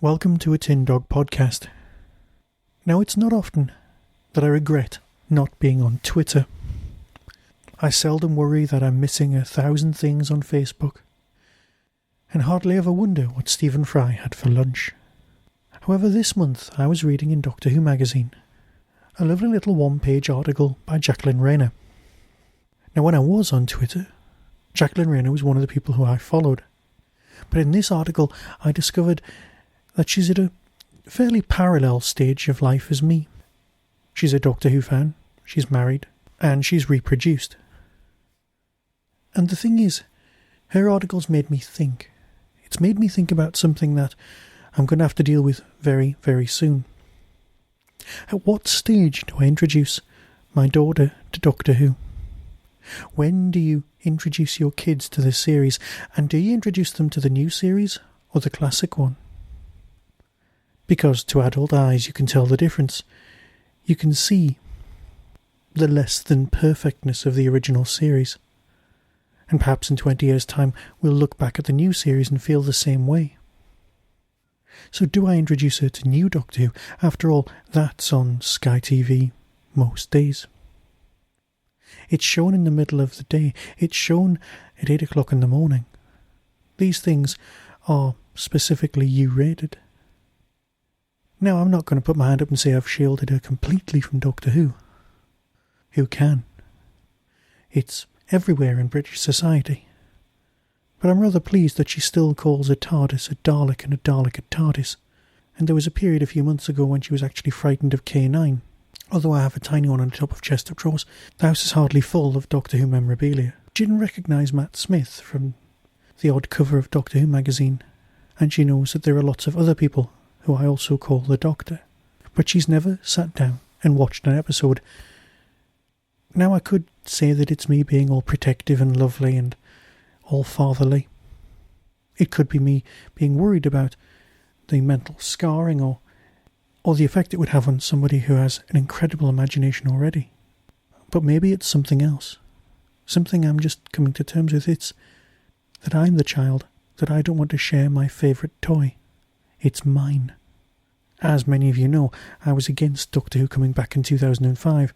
Welcome to a Tin Dog podcast. Now, it's not often that I regret not being on Twitter. I seldom worry that I'm missing 1,000 things on Facebook, and hardly ever wonder what Stephen Fry had for lunch. However, this month I was reading in Doctor Who magazine a lovely little one-page article by Jaq Rayners. Now, when I was on Twitter, Jaq Rayners was one of the people who I followed, but in this article I discovered that she's at a fairly parallel stage of life as me. She's a Doctor Who fan, she's married, and she's reproduced. And the thing is, her article's made me think. It's made me think about something that I'm going to have to deal with very, very soon. At what stage do I introduce my daughter to Doctor Who? When do you introduce your kids to this series? And do you introduce them to the new series or the classic one? Because to adult eyes you can tell the difference. You can see the less than perfectness of the original series. And perhaps in 20 years' time we'll look back at the new series and feel the same way. So do I introduce her to new Doctor Who? After all, that's on Sky TV most days. It's shown in the middle of the day. It's shown at 8 o'clock in the morning. These things are specifically U-rated. Now, I'm not going to put my hand up and say I've shielded her completely from Doctor Who. Who can? It's everywhere in British society. But I'm rather pleased that she still calls a TARDIS a Dalek and a Dalek a TARDIS. And there was a period a few months ago when she was actually frightened of K9. Although I have a tiny one on the top of chest of drawers, the house is hardly full of Doctor Who memorabilia. She didn't recognise Matt Smith from the odd cover of Doctor Who magazine, and she knows that there are lots of other people who I also call the Doctor. But she's never sat down and watched an episode. Now, I could say that it's me being all protective and lovely and all fatherly. It could be me being worried about the mental scarring or the effect it would have on somebody who has an incredible imagination already. But maybe it's something else. Something I'm just coming to terms with. It's that I'm the child, that I don't want to share my favourite toy. It's mine. As many of you know, I was against Doctor Who coming back in 2005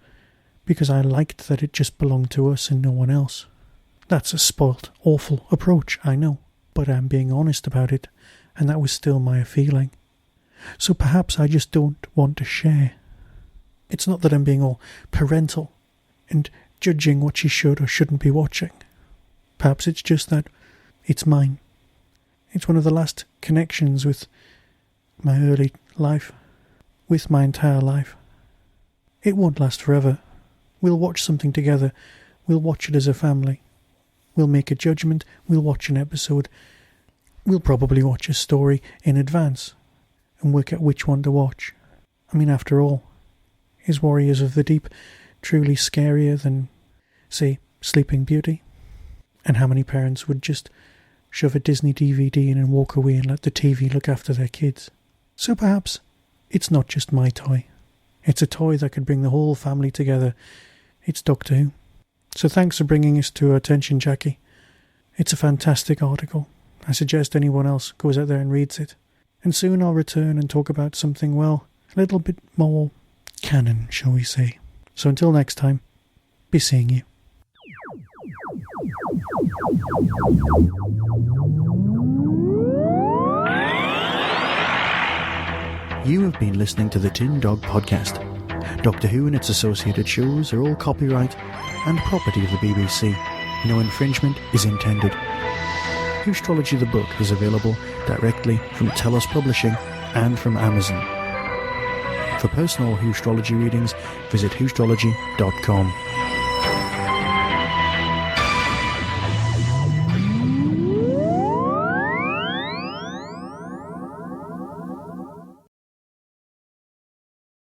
because I liked that it just belonged to us and no one else. That's a spoilt, awful approach, I know, but I'm being honest about it, and that was still my feeling. So perhaps I just don't want to share. It's not that I'm being all parental and judging what she should or shouldn't be watching. Perhaps it's just that it's mine. It's one of the last connections with my early life, with my entire life. It won't last forever. We'll watch something together. We'll watch it as a family. We'll make a judgment. We'll watch an episode. We'll probably watch a story in advance and work out which one to watch. I mean, after all, is Warriors of the Deep truly scarier than, say, Sleeping Beauty? And how many parents would just shove a Disney DVD in and walk away and let the TV look after their kids? So perhaps it's not just my toy. It's a toy that could bring the whole family together. It's Doctor Who. So thanks for bringing this to our attention, Jackie. It's a fantastic article. I suggest anyone else goes out there and reads it. And soon I'll return and talk about something, well, a little bit more canon, shall we say. So until next time, be seeing you. You have been listening to the Tin Dog Podcast. Doctor Who and its associated shows are all copyright and property of the BBC. No infringement is intended. Whostrology the book is available directly from Telos Publishing and from Amazon. For personal Whostrology readings, visit whostrology.com.